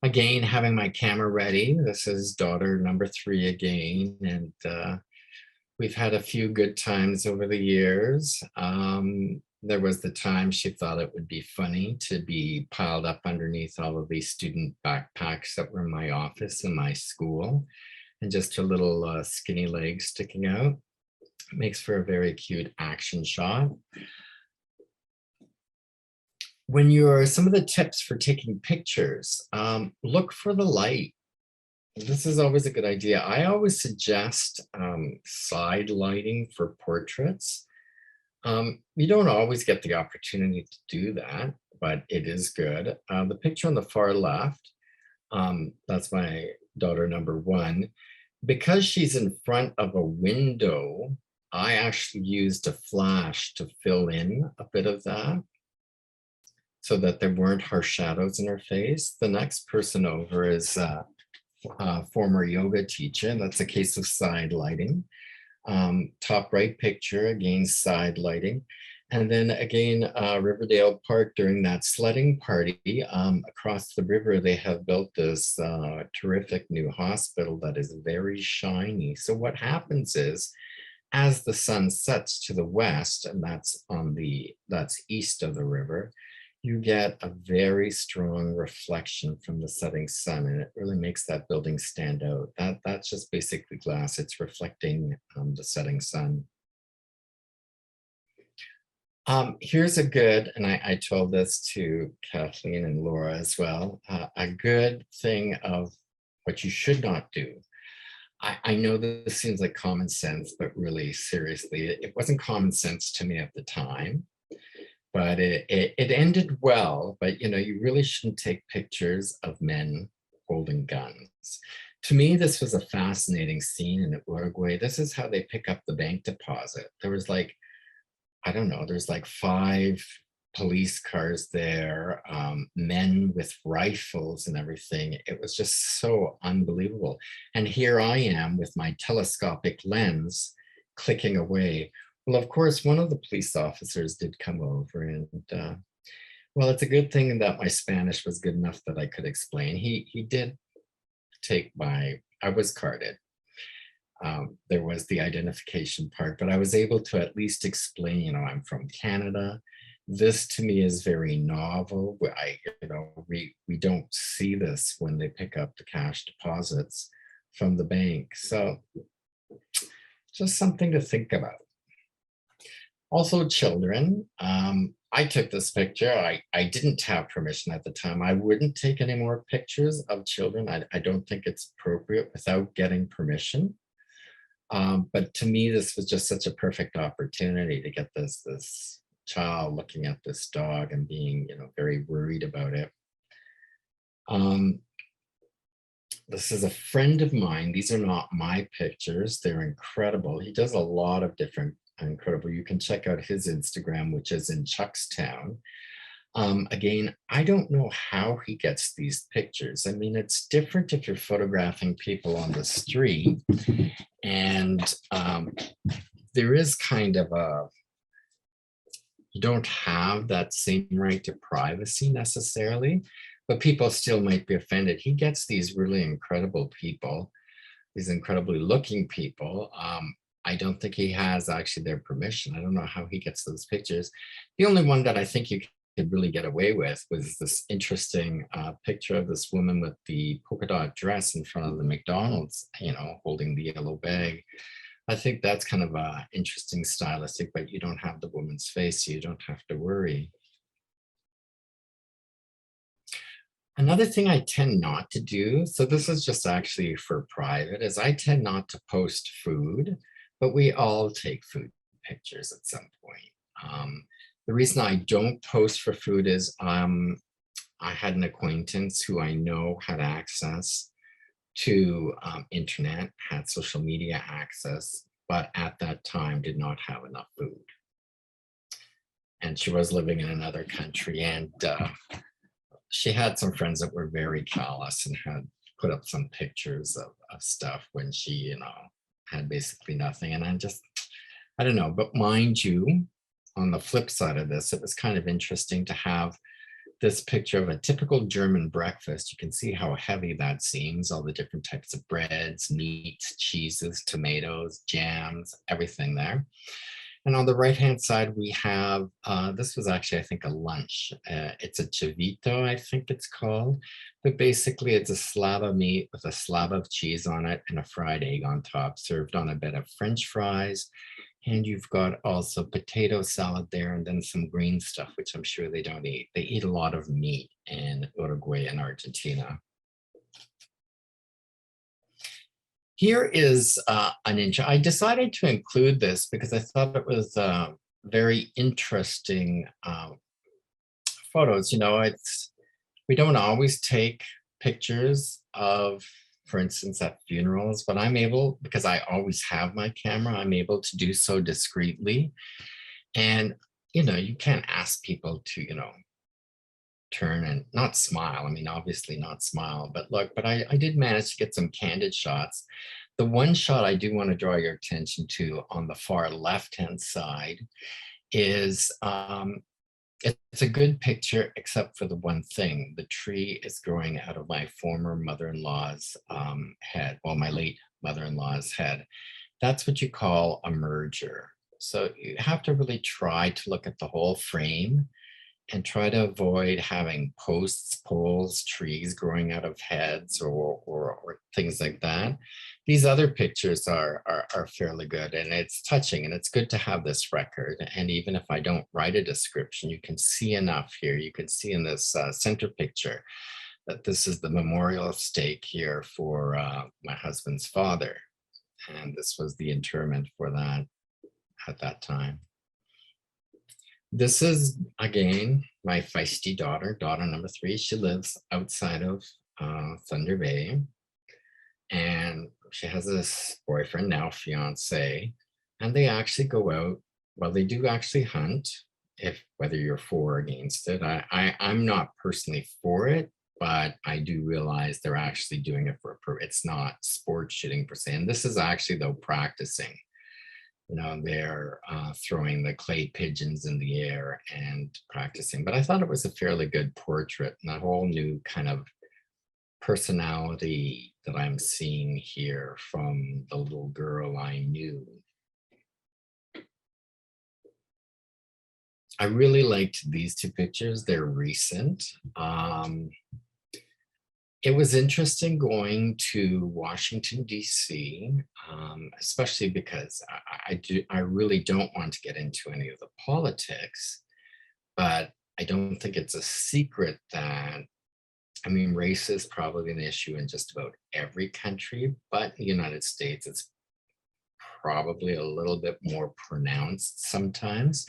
S3: Again, having my camera ready. This is daughter number 3 again, and we've had a few good times over the years. There was the time she thought it would be funny to be piled up underneath all of these student backpacks that were in my office in my school, and just her little skinny legs sticking out. It makes for a very cute action shot. When you're, some of the tips for taking pictures, look for the light. This is always a good idea. I always suggest side lighting for portraits. You don't always get the opportunity to do that, but it is good. The picture on the far left, that's my daughter number 1. Because she's in front of a window, I actually used a flash to fill in a bit of that so that there weren't harsh shadows in her face. The next person over is a former yoga teacher, and that's a case of side lighting. Top right picture, again, side lighting. And then again, Riverdale Park during that sledding party, across the river, they have built this terrific new hospital that is very shiny. So what happens is, as the sun sets to the west, and that's east of the river, you get a very strong reflection from the setting sun, and it really makes that building stand out. That's just basically glass. It's reflecting the setting sun. Here's a good, and I told this to Kathleen and Laura as well, a good thing of what you should not do. I know this seems like common sense, but really seriously, it wasn't common sense to me at the time. but it ended well. But you know, you really shouldn't take pictures of men holding guns. To me, this was a fascinating scene in Uruguay. This is how they pick up the bank deposit. There was like, I don't know, there's like 5 police cars there, men with rifles and everything. It was just so unbelievable. And here I am with my telescopic lens clicking away. Well, of course, one of the police officers did come over, and well, it's a good thing that my Spanish was good enough that I could explain. He did take I was carded. There was the identification part, but I was able to at least explain, you know, I'm from Canada. This to me is very novel. We don't see this when they pick up the cash deposits from the bank. So just something to think about. Also children. I took this picture. I didn't have permission at the time. I wouldn't take any more pictures of children. I don't think it's appropriate without getting permission. But to me, this was just such a perfect opportunity to get this child looking at this dog and being, you know, very worried about it. This is a friend of mine. These are not my pictures. They're incredible. He does a lot of different incredible. You can check out his Instagram, which is in Chuckstown. Again, I don't know how he gets these pictures. I mean, it's different if you're photographing people on the street, and there is kind of you don't have that same right to privacy necessarily, but people still might be offended. He gets these really incredible people, these incredibly looking people. I don't think he has actually their permission. I don't know how he gets those pictures. The only one that I think you could really get away with was this interesting picture of this woman with the polka dot dress in front of the McDonald's, you know, holding the yellow bag. I think that's kind of interesting stylistic, but you don't have the woman's face, so you don't have to worry. Another thing I tend not to do, so this is just actually for private, is I tend not to post food, but we all take food pictures at some point. The reason I don't post for food is I had an acquaintance who I know had access to internet, had social media access, but at that time did not have enough food. And she was living in another country, and she had some friends that were very callous and had put up some pictures of stuff when she, you know, had basically nothing. And I don't know, but mind you, on the flip side of this, it was kind of interesting to have this picture of a typical German breakfast. You can see how heavy that seems, all the different types of breads, meats, cheeses, tomatoes, jams, everything there. And on the right-hand side, we have, this was actually, I think, a lunch. It's a cevito, I think it's called. But basically, it's a slab of meat with a slab of cheese on it and a fried egg on top, served on a bed of French fries. And you've got also potato salad there, and then some green stuff, which I'm sure they don't eat. They eat a lot of meat in Uruguay and Argentina. Here is an intro. I decided to include this because I thought it was very interesting photos. You know, we don't always take pictures of, for instance, at funerals, but I'm able, because I always have my camera, I'm able to do so discreetly. And, you know, you can't ask people to, you know, turn and not smile. I mean, obviously not smile, but look, but I did manage to get some candid shots. The one shot I do want to draw your attention to on the far left-hand side is, it's a good picture, except for the one thing. The tree is growing out of my former mother-in-law's head, well, my late mother-in-law's head. That's what you call a merger. So you have to really try to look at the whole frame and try to avoid having posts, poles, trees growing out of heads or things like that. These other pictures are fairly good, and it's touching, and it's good to have this record. And even if I don't write a description, you can see enough here. You can see in this center picture that this is the memorial stake here for my husband's father. And this was the interment for that at that time. This is, again, my feisty daughter, daughter number 3. She lives outside of Thunder Bay. And she has this boyfriend, now fiance. And they actually go out. Well, they do actually hunt, if whether you're for or against it. I'm not personally for it, but I do realize they're actually doing it it's not sport shooting per se. And this is actually, though, practicing. You know, they're throwing the clay pigeons in the air and practicing. But I thought it was a fairly good portrait and a whole new kind of personality that I'm seeing here from the little girl I knew. I really liked these 2 pictures. They're recent. It was interesting going to Washington, D.C., especially because I really don't want to get into any of the politics, but I don't think it's a secret that, I mean, race is probably an issue in just about every country, but in the United States, it's probably a little bit more pronounced sometimes.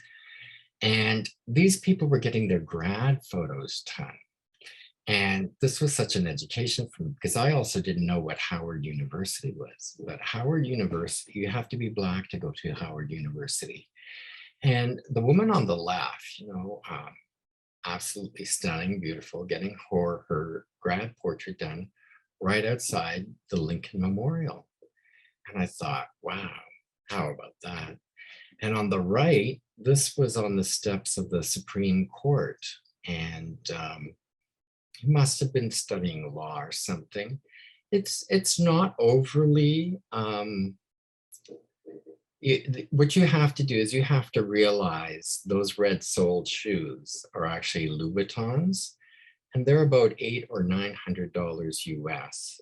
S3: And these people were getting their grad photos done. And this was such an education for me because I also didn't know what Howard University was. But Howard University, you have to be Black to go to Howard University. And the woman on the left, you know, absolutely stunning, beautiful, getting her grad portrait done right outside the Lincoln Memorial. And I thought, wow, how about that? And on the right, this was on the steps of the Supreme Court. And he must have been studying law or something. It's not overly, what you have to do is you have to realize those red soled shoes are actually Louboutins, and they're about $800 or $900 US.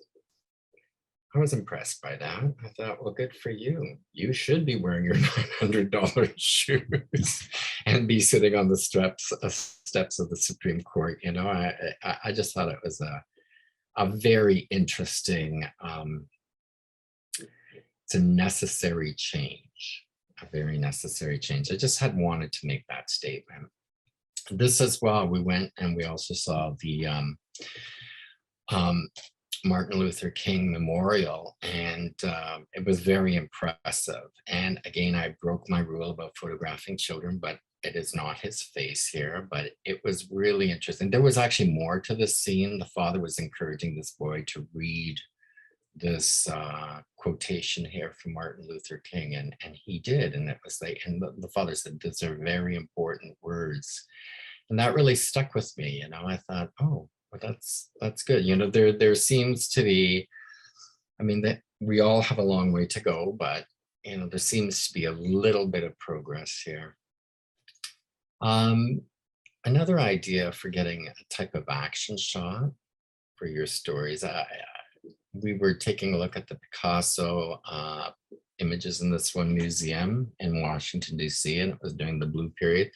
S3: I was impressed by that. I thought, well, good for you. You should be wearing your $900 shoes and be sitting on the steps of the Supreme Court. You know, I just thought it was a very interesting, it's a necessary change, a very necessary change. I just had wanted to make that statement. This as well, we went and we also saw the Martin Luther King Memorial, and it was very impressive. And again, I broke my rule about photographing children, but it is not his face here, but it was really interesting. There was actually more to the scene. The father was encouraging this boy to read this quotation here from Martin Luther King, and he did. And it was like, and the father said, these are very important words. And that really stuck with me. You know, I thought, oh, well, that's good. You know, there seems to be, I mean, that we all have a long way to go, but you know, there seems to be a little bit of progress here. Another idea for getting a type of action shot for your stories. We were taking a look at the Picasso images in this one museum in Washington, D.C., and it was during the Blue period.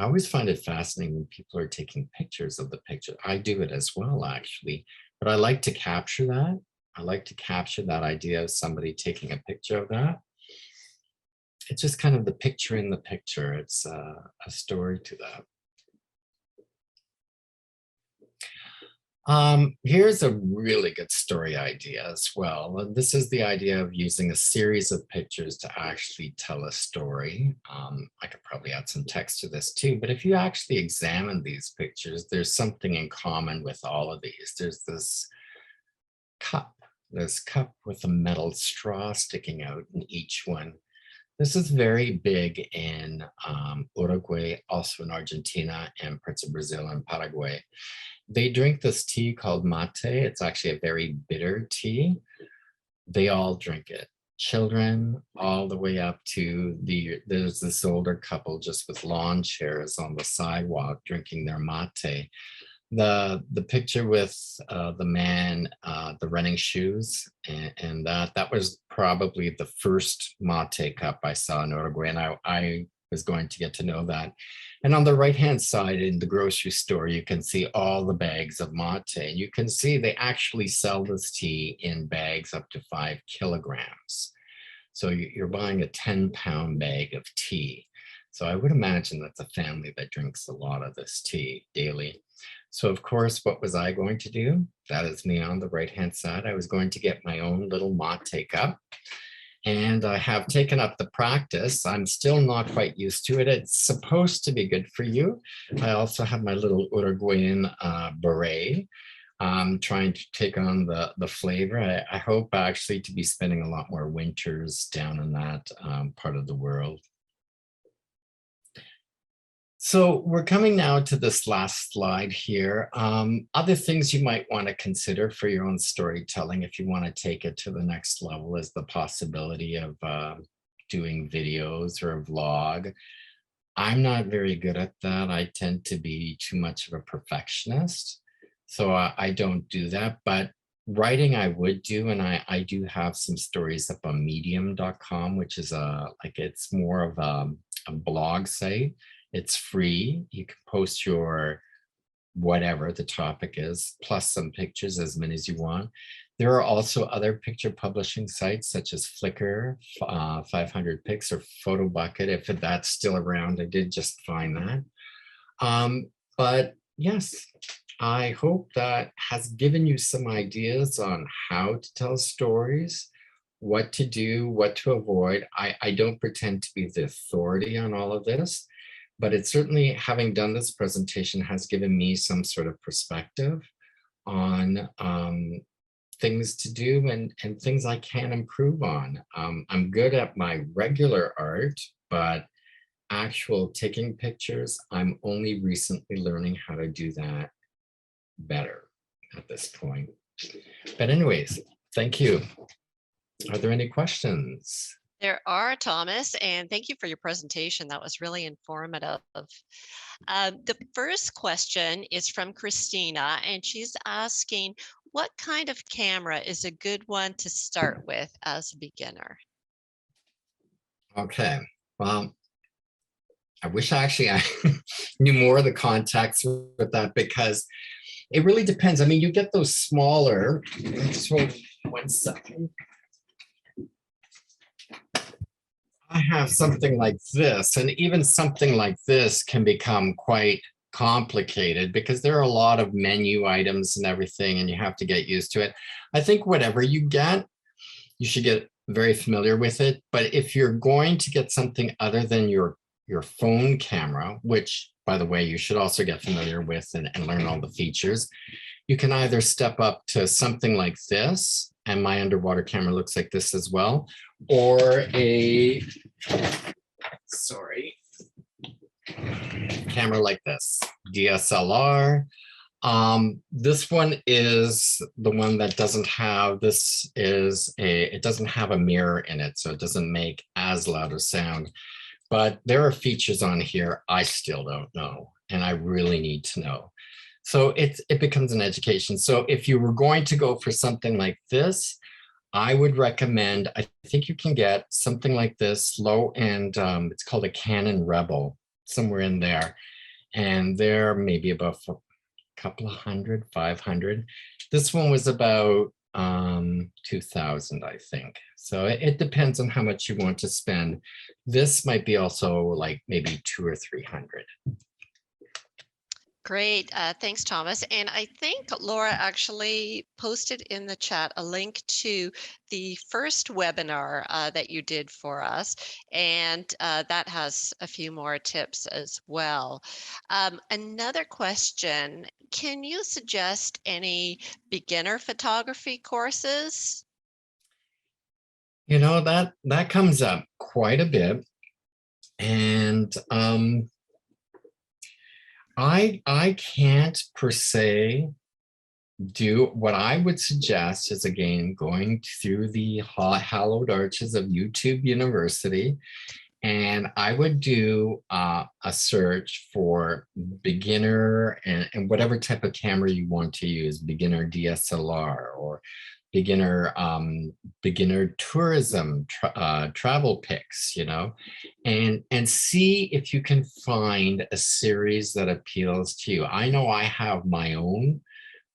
S3: I always find it fascinating when people are taking pictures of the picture. I do it as well, actually, but I like to capture that. I like to capture that idea of somebody taking a picture of that. It's just kind of the picture in the picture. It's a story to that. Here's a really good story idea as well. And this is the idea of using a series of pictures to actually tell a story. I could probably add some text to this too, but if you actually examine these pictures, there's something in common with all of these. There's this cup with a metal straw sticking out in each one. This is very big in Uruguay, also in Argentina, and parts of Brazil and Paraguay. They drink this tea called mate. It's actually a very bitter tea. They all drink it. Children, all the way up to there's this older couple just with lawn chairs on the sidewalk drinking their mate. The picture with the man, the running shoes, and that was probably the first mate cup I saw in Uruguay, and I was going to get to know that. And on the right-hand side in the grocery store, you can see all the bags of mate. And you can see they actually sell this tea in bags up to 5 kilograms. So you're buying a 10-pound bag of tea. So I would imagine that's a family that drinks a lot of this tea daily. So of course, what was I going to do? That is me on the right-hand side. I was going to get my own little mate cup. And I have taken up the practice. I'm still not quite used to it. It's supposed to be good for you. I also have my little Uruguayan beret. Trying to take on the flavor. I hope actually to be spending a lot more winters down in that part of the world. So we're coming now to this last slide here. Other things you might want to consider for your own storytelling if you want to take it to the next level is the possibility of doing videos or a vlog. I'm not very good at that. I tend to be too much of a perfectionist. So I don't do that, but writing I would do, and I do have some stories up on medium.com, which is it's more of a blog site. It's free. You can post your whatever the topic is, plus some pictures, as many as you want. There are also other picture publishing sites such as Flickr, 500 Pics, or PhotoBucket, if that's still around. I did just find that. But yes, I hope that has given you some ideas on how to tell stories, what to do, what to avoid. I don't pretend to be the authority on all of this, but it certainly, having done this presentation, has given me some sort of perspective on things to do and things I can improve on. I'm good at my regular art, but actual taking pictures, I'm only recently learning how to do that better at this point. But anyways, thank you. Are there any questions?
S2: There are, Thomas, and thank you for your presentation. That was really informative. The first question is from Christina, and she's asking, what kind of camera is a good one to start with as a beginner?
S3: Okay, well, I wish I knew more of the context with that, because it really depends. I mean, you get those smaller, so 1 second. I have something like this, and even something like this can become quite complicated because there are a lot of menu items and everything, and you have to get used to it. I think whatever you get, you should get very familiar with it. But if you're going to get something other than your phone camera, which, by the way, you should also get familiar with and learn all the features, you can either step up to something like this, and my underwater camera looks like this as well, or a, camera like this, DSLR. This one is the one that doesn't have, it doesn't have a mirror in it, so it doesn't make as loud a sound. But there are features on here I still don't know, and I really need to know. So it becomes an education. So if you were going to go for something like this, I would recommend, I think you can get something like this low end, it's called a Canon Rebel, somewhere in there. And they're maybe about a couple of hundred, 500. This one was about 2,000, I think. So it depends on how much you want to spend. This might be also like maybe 200 or 300.
S2: Great. Thanks, Thomas. And I think Laura actually posted in the chat a link to the first webinar that you did for us. And that has a few more tips as well. Another question, can you suggest any beginner photography courses?
S3: You know, that comes up quite a bit. And I can't per se do. What I would suggest is, again, going through the hallowed arches of YouTube University, and I would do a search for beginner and whatever type of camera you want to use, beginner DSLR or beginner tourism travel pics, you know, and see if you can find a series that appeals to you. I know I have my own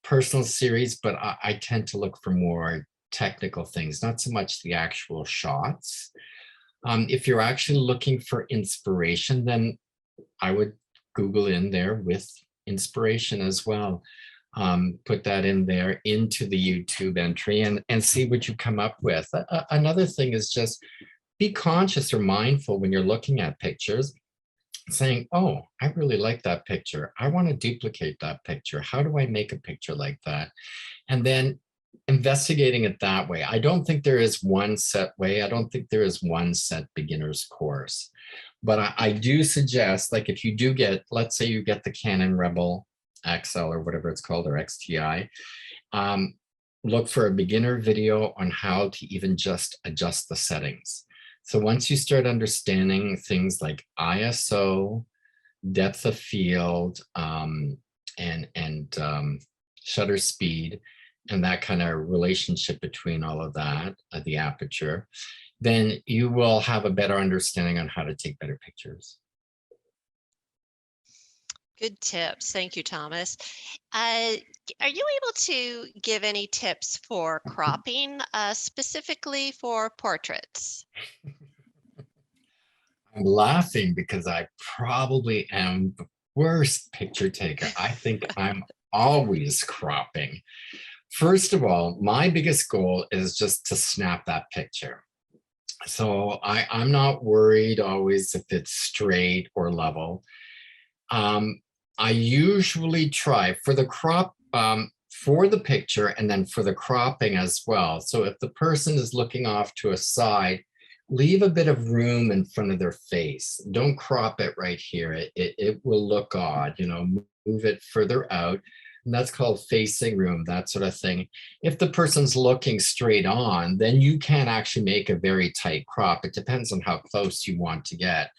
S3: personal series, but I tend to look for more technical things, not so much the actual shots. If you're actually looking for inspiration, then I would Google in there with inspiration as well. Put that in there into the YouTube entry and see what you come up with. Another thing is just be conscious or mindful when you're looking at pictures, saying, oh, I really like that picture. I want to duplicate that picture. How do I make a picture like that? And then investigating it that way. I don't think there is one set way. I don't think there is one set beginner's course. But I do suggest, like if you do get, let's say you get the Canon Rebel XL or whatever it's called, or XTI, look for a beginner video on how to even just adjust the settings. So once you start understanding things like ISO, depth of field, and shutter speed, and that kind of relationship between all of that, the aperture, then you will have a better understanding on how to take better pictures.
S2: Good tips. Thank you, Thomas. Are you able to give any tips for cropping, specifically for portraits?
S3: I'm laughing because I probably am the worst picture taker. I think I'm always cropping. First of all, my biggest goal is just to snap that picture. So I'm not worried always if it's straight or level. I usually try for the crop, for the picture and then for the cropping as well. So if the person is looking off to a side, leave a bit of room in front of their face. Don't crop it right here. It will look odd, you know, move it further out. And that's called facing room, that sort of thing. If the person's looking straight on, then you can actually make a very tight crop. It depends on how close you want to get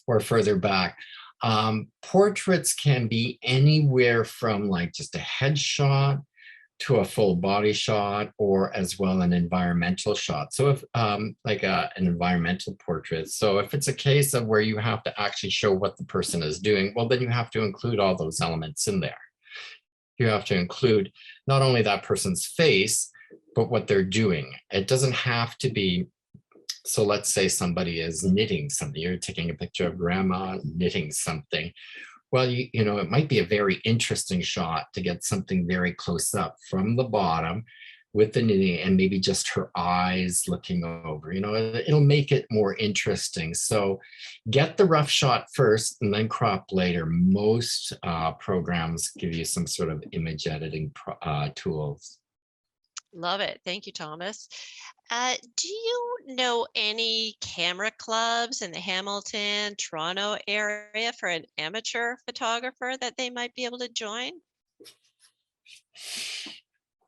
S3: or further back. Portraits can be anywhere from like just a headshot to a full body shot, or as well an environmental shot. So if like an environmental portrait. So if it's a case of where you have to actually show what the person is doing, well, then you have to include all those elements in there. You have to include not only that person's face, but what they're doing. It doesn't have to be, so let's say somebody is knitting something. You're taking a picture of grandma knitting something. Well, you know, it might be a very interesting shot to get something very close up from the bottom with the knitting and maybe just her eyes looking over, you know, it'll make it more interesting. So get the rough shot first and then crop later. Most programs give you some sort of image editing tools.
S2: Love it. Thank you, Thomas. Do you know any camera clubs in the Hamilton, Toronto area for an amateur photographer that they might be able to join?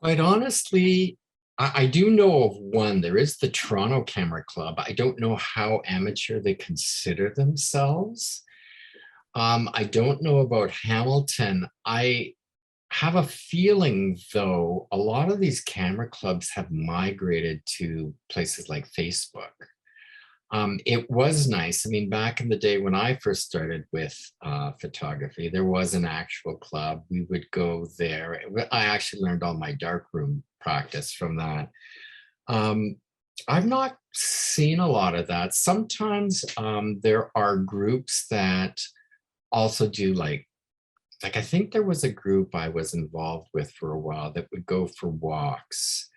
S3: Quite honestly, I do know of one. There is the Toronto Camera Club. I don't know how amateur they consider themselves. I don't know about Hamilton. I have a feeling, though, a lot of these camera clubs have migrated to places like Facebook. It was nice. I mean, back in the day when I first started with photography, there was an actual club. We would go there. I actually learned all my darkroom practice from that. I've not seen a lot of that. Sometimes there are groups that also do like I think there was a group I was involved with for a while that would go for walks.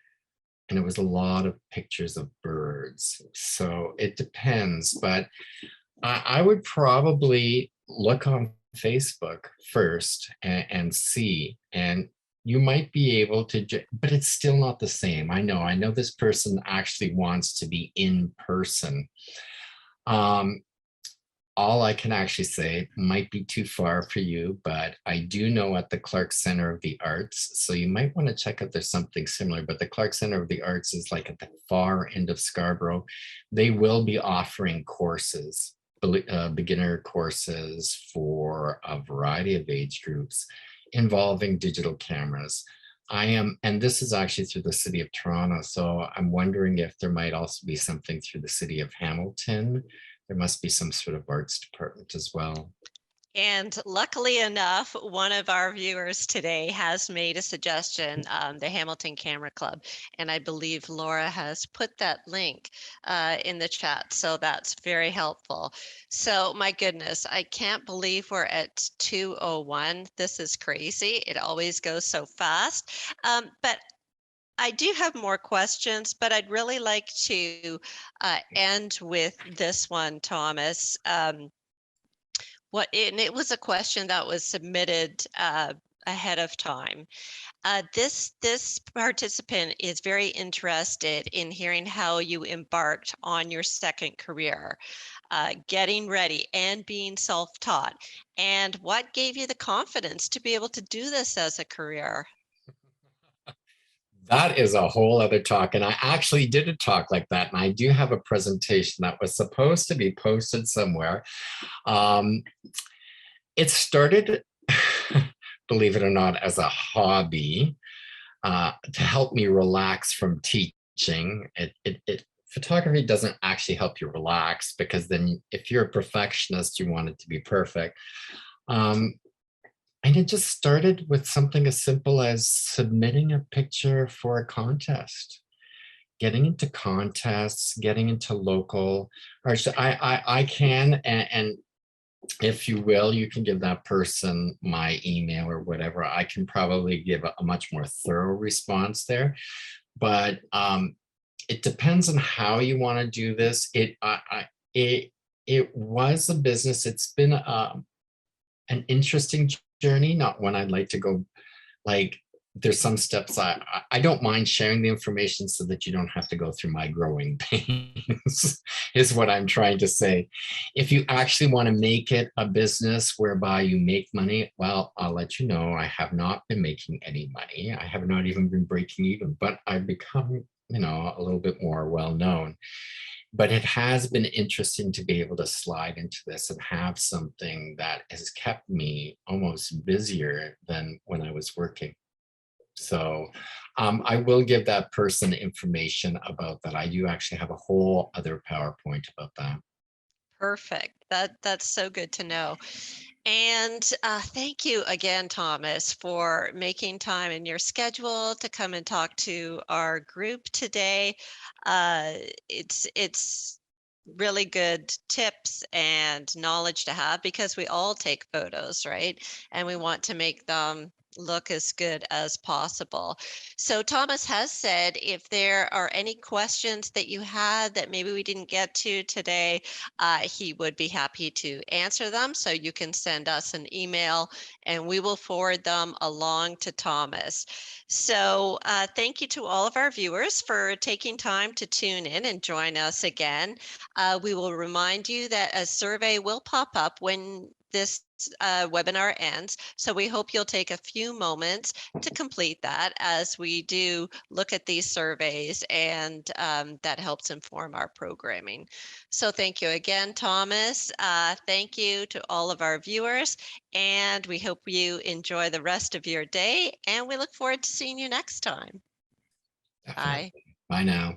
S3: And it was a lot of pictures of birds. So it depends, but I would probably look on Facebook first and see, and you might be able to, but it's still not the same. I know this person actually wants to be in person. All I can actually say might be too far for you, but I do know at the Clark Center of the Arts, so you might want to check out there's something similar, but the Clark Center of the Arts is like at the far end of Scarborough. They will be offering courses, beginner courses for a variety of age groups involving digital cameras. And this is actually through the city of Toronto, so I'm wondering if there might also be something through the city of Hamilton. There must be some sort of arts department as well.
S2: And luckily enough, one of our viewers today has made a suggestion, the Hamilton Camera Club, and I believe Laura has put that link in the chat, so that's very helpful. So my goodness, I can't believe we're at 2:01. This is crazy. It always goes so fast. But I do have more questions, but I'd really like to end with this one, Thomas. And it was a question that was submitted ahead of time. This participant is very interested in hearing how you embarked on your second career, getting ready and being self-taught, and what gave you the confidence to be able to do this as a career.
S3: That is a whole other talk. And I actually did a talk like that. And I do have a presentation that was supposed to be posted somewhere. It started, believe it or not, as a hobby to help me relax from teaching. Photography doesn't actually help you relax, because then if you're a perfectionist, you want it to be perfect. And it just started with something as simple as submitting a picture for a contest, getting into contests, getting into local, or I can, and if you will, you can give that person my email or whatever. I can probably give a much more thorough response there. But it depends on how you want to do this. It was a business. It's been an interesting journey, not one I'd like to go, like, there's some steps I don't mind sharing the information so that you don't have to go through my growing pains is what I'm trying to say. If you actually want to make it a business whereby you make money, well, I'll let you know, I have not been making any money. I have not even been breaking even, but I've become, a little bit more well-known. But it has been interesting to be able to slide into this and have something that has kept me almost busier than when I was working. So I will give that person information about that. I do actually have a whole other PowerPoint about that.
S2: Perfect. That's so good to know. And thank you again, Thomas, for making time in your schedule to come and talk to our group today. It's really good tips and knowledge to have, because we all take photos, right? And we want to make them look as good as possible. So Thomas has said if there are any questions that you had that maybe we didn't get to today, he would be happy to answer them. So you can send us an email and we will forward them along to Thomas. So thank you to all of our viewers for taking time to tune in and join us again. We will remind you that a survey will pop up when this webinar ends. So we hope you'll take a few moments to complete that, as we do look at these surveys, and that helps inform our programming. So thank you again, Thomas. Thank you to all of our viewers, and we hope you enjoy the rest of your day, and we look forward to seeing you next time.
S3: Definitely.
S2: Bye.
S3: Bye now.